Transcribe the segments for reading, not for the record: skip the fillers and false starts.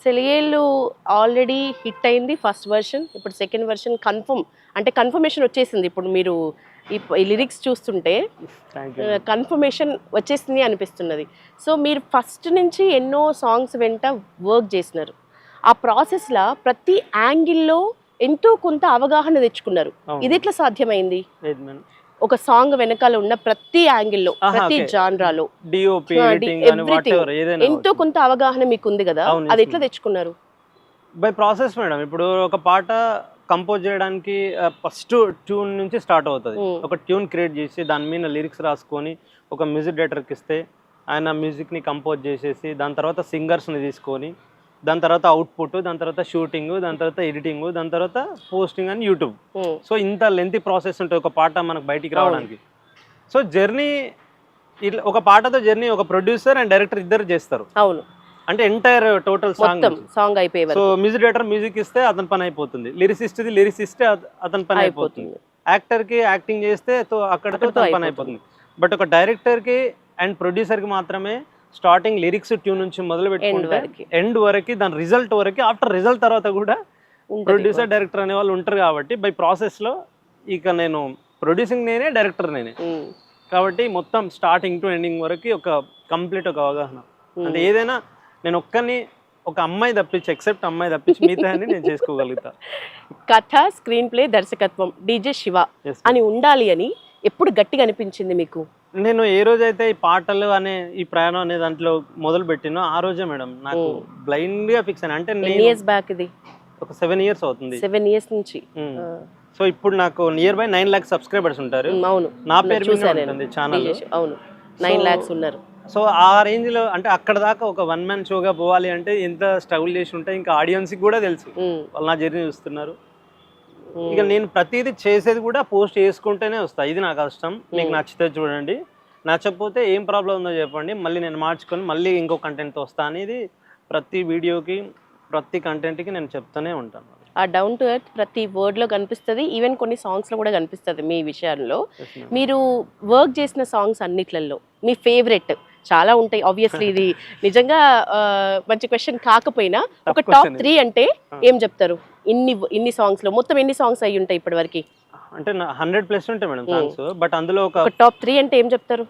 సెలయేళ్ళు already hit అయింది first version. ఇప్పుడు second version confirmation వచ్చేసింది. ఇప్పుడు మీరు ఈ లిరిక్స్ చూస్తుంటే కన్ఫర్మేషన్ వచ్చేసింది అనిపిస్తున్నది. సో మీరు ఫస్ట్ నుంచి ఎన్నో సాంగ్స్ వెంట వర్క్ చేసినారు. ఆ ప్రాసెస్లో ప్రతి యాంగిల్లో ఎంతో కొంత అవగాహన తెచ్చుకున్నారు. ఇది ఎట్లా సాధ్యమైంది? ఒక సాంగ్ వెనకాల ఉన్న ప్రతి యాంగిల్లో, ప్రతి జాన్రాలో ఎంతో కొంత అవగాహన మీకు ఉంది కదా, అది ఎట్లా తెచ్చుకున్నారు? By process madam. ఇప్పుడు ఒక పాట కంపోజ్ చేయడానికి ఫస్ట్ ట్యూన్ నుంచి స్టార్ట్ అవుతుంది. ఒక ట్యూన్ క్రియేట్ చేసి దాని మీద లిరిక్స్ రాసుకొని ఒక మ్యూజిక్ డైరెక్టర్కి ఇస్తే ఆయన మ్యూజిక్ని కంపోజ్ చేసేసి దాని తర్వాత సింగర్స్ని తీసుకొని దాని తర్వాత అవుట్పుట్, దాని తర్వాత షూటింగ్, దాని తర్వాత ఎడిటింగ్, దాని తర్వాత పోస్టింగ్ అని యూట్యూబ్. సో ఇంత లెంతీ ప్రాసెస్ ఉంటుంది ఒక పాట మనకు బయటికి రావడానికి. సో జర్నీ ఇట్లా ఒక పాటతో జర్నీ ఒక ప్రొడ్యూసర్ అండ్ డైరెక్టర్ ఇద్దరు చేస్తారు. అవును, అంటే ఎంటైర్ టోటల్ సాంగ్ అయిపోయి. సో మ్యూజిక్ డైరెక్టర్ మ్యూజిక్ ఇస్తే అతని పని అయిపోతుంది, లిరిక్స్ ఇస్తే అతని పని అయిపోతుంది, యాక్టర్కి యాక్టింగ్ చేస్తే అక్కడతో పని అయిపోతుంది. బట్ ఒక డైరెక్టర్కి అండ్ ప్రొడ్యూసర్కి మాత్రమే స్టార్టింగ్ లిరిక్స్ ట్యూన్ నుంచి మొదలు పెట్టుకుంటే ఎండ్ వరకు దాని రిజల్ట్ వరకు, ఆఫ్టర్ రిజల్ట్ తర్వాత కూడా ప్రొడ్యూసర్ డైరెక్టర్ అనే వాళ్ళు ఉంటారు. కాబట్టి బై ప్రాసెస్లో ఇక నేను ప్రొడ్యూసింగ్ నేనే, డైరెక్టర్ నేనే కాబట్టి మొత్తం స్టార్టింగ్ టు ఎండింగ్ వరకు ఒక కంప్లీట్ ఒక అవగాహన. అంటే ఏదైనా నేను ఒక్కని ఒక అమ్మాయి తప్పించి ఎక్సెప్ట్ అమ్మాయి తప్పించి మిగతా అని నేను చేసుకోగలుగుతా. కథ, స్క్రీన్ ప్లే, దర్శకత్వం డీజే శివ అని ఉండాలి అని ఎప్పుడు గట్టిగా అనిపించింది మీకు? నేను ఏ రోజైతే ఈ పాటలు అనే ఈ ప్రయాణం అనే దాంట్లో మొదలు పెట్టినో ఆ రోజే మేడం నాకు బ్లైండ్ గా ఫిక్స్ అయినా. అంటే ఇది ఒక 7 years అవుతుంది. 7 years నుంచి. సో ఇప్పుడు నాకు నియర్ బై 9 lakhs సబ్స్క్రైబర్స్ ఉంటారు. అవును, నా పేరు మీద ఉంటుంది ఛానల్. అవును, 9 lakhs ఉన్నారు. సో ఆ రేంజ్ లో అంటే అక్కడ దాకా ఒక 1 man షోగా పోవాలి అంటే ఎంత స్ట్రగుల్ చేసి ఉంటే ఇంకా ఆడియన్స్ కి కూడా తెలుసు, వాళ్ళు నా జర్నీ చూస్తున్నారు. ఇక నేను ప్రతిదీ చేసేది కూడా పోస్ట్ చేసుకుంటేనే వస్తా. ఇది నా కష్టం. మీకు నచ్చితే చూడండి, నచ్చకపోతే ఏం ప్రాబ్లం ఉందో చెప్పండి, మళ్ళీ నేను మార్చుకొని మళ్ళీ ఇంకో కంటెంట్తో వస్తా అనేది ప్రతి వీడియోకి, ప్రతి కంటెంట్కి నేను చెప్తూనే ఉంటాను. ఆ డౌన్ టు ఎర్త్ ప్రతి వర్డ్లో కనిపిస్తుంది. ఈవెన్ కొన్ని సాంగ్స్లో కూడా కనిపిస్తుంది మీ విషయంలో. మీరు వర్క్ చేసిన సాంగ్స్ అన్నిట్లలో మీ ఫేవరెట్ చాలా ఉంటాయి ఆబ్వియస్లీ. ఇది నిజంగా మంచి క్వశ్చన్ కాకపోయినా ఒక టాప్ 3 అంటే ఏం చెప్తారు? ఇన్ని సాంగ్స్ లో మొత్తం ఎన్ని సాంగ్స్ అయ్యి ఉంటాయి ఇప్పటి వరకు? అంటే 100+ ఉంటాయి మేడం సాంగ్స్. బట్ అందులో ఒక టాప్ 3 అంటే ఏం చెప్తారు?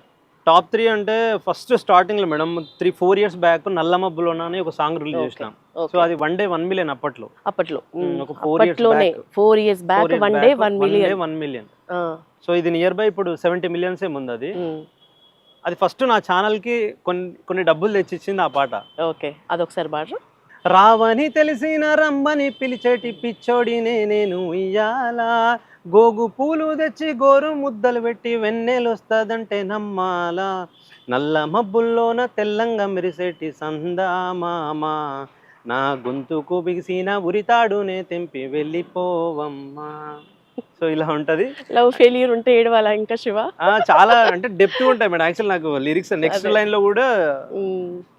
టాప్ 3 అంటే ఫస్ట్ స్టార్టింగ్ లో మేడం 3-4 years బ్యాక్ నల్ల మబ్బులోన అని ఒక సాంగ్ రిలీజ్ చేసినాం. సో అది 1 day 1 million అప్పట్లో ఒక 4 years back 1 day 1 million. So ఇది నియర్ బై ఇప్పుడు 70 millions ఉంది. అది ఫస్ట్ నా ఛానల్ కి కొన్ని డబ్బులు తెచ్చిచ్చింది ఆ పాట. ఓకే, అదొకసారి పాడరా. రావని తెలిసిన రమ్మని పిలిచేటి పిచ్చోడినే నేను ఇయ్యాల, గోగు పూలు తెచ్చి గోరు ముద్దలు పెట్టి వెన్నెలొస్తుందంటే నమ్మాలా, నల్ల మబ్బుల్లోన తెల్లంగా మెరిసేటి సందామామా, నా గొంతుకు బిగిసిన ఉరితాడునే తెంపి వెళ్ళిపోవమ్మా. సో ఇలా ఉంటది. లవ్ ఫెయిల్యూర్ ఉంటే ఏడవాలా ఇంకా శివ? చాలా అంటే డెప్త్ ఉంటాయి మేడం. యాక్చువల్ నాకు లిరిక్స్ నెక్స్ట్ లైన్ లో కూడా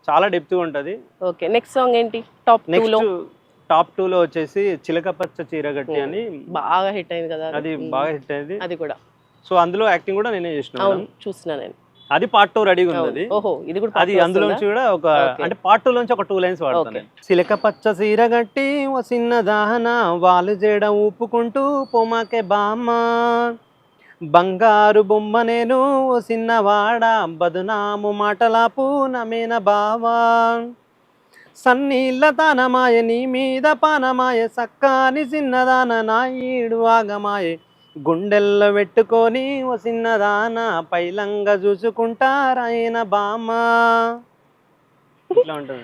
చాలా డెప్త్ ఉంటది. ఓకే, నెక్స్ట్ సాంగ్ ఏంటి? టాప్ 2 లో వచ్చేసి చిలక పచ్చ చీరగట్టి అని బాగా హిట్ అయింది కదా. అది బాగా హిట్ అయింది అది కూడా. సో అందులో యాక్టింగ్ కూడా నేనే చేసిన. చూస్తున్నా నేను. అది పార్ట్ 2 రెడీగా ఉంది. అది అందులో నుంచి కూడా ఒక అంటే పార్ట్ 2 నుంచి ఒక 2 lines వాడతాను. చిలక పచ్చ చీరగట్టి ఓ చిన్న దాహన, వాళ్ళు జేడ ఊపుకుంటూ పోమాకే బామ్మ, బంగారు బొమ్మ నేను ఓ చిన్నవాడ, బదునాము మాటలాపు నమేన బావా, సన్నీళ్ళ తానమాయ నీ మీద పానమాయ, సక్కాని చిన్నదాన నా ఈడు ఆగమాయే, గుండెల్లో పెట్టుకొని ఓ చిన్నదాన పైలంగా చూసుకుంటారాయన బామ్మ. ఇట్లా ఉంటుంది.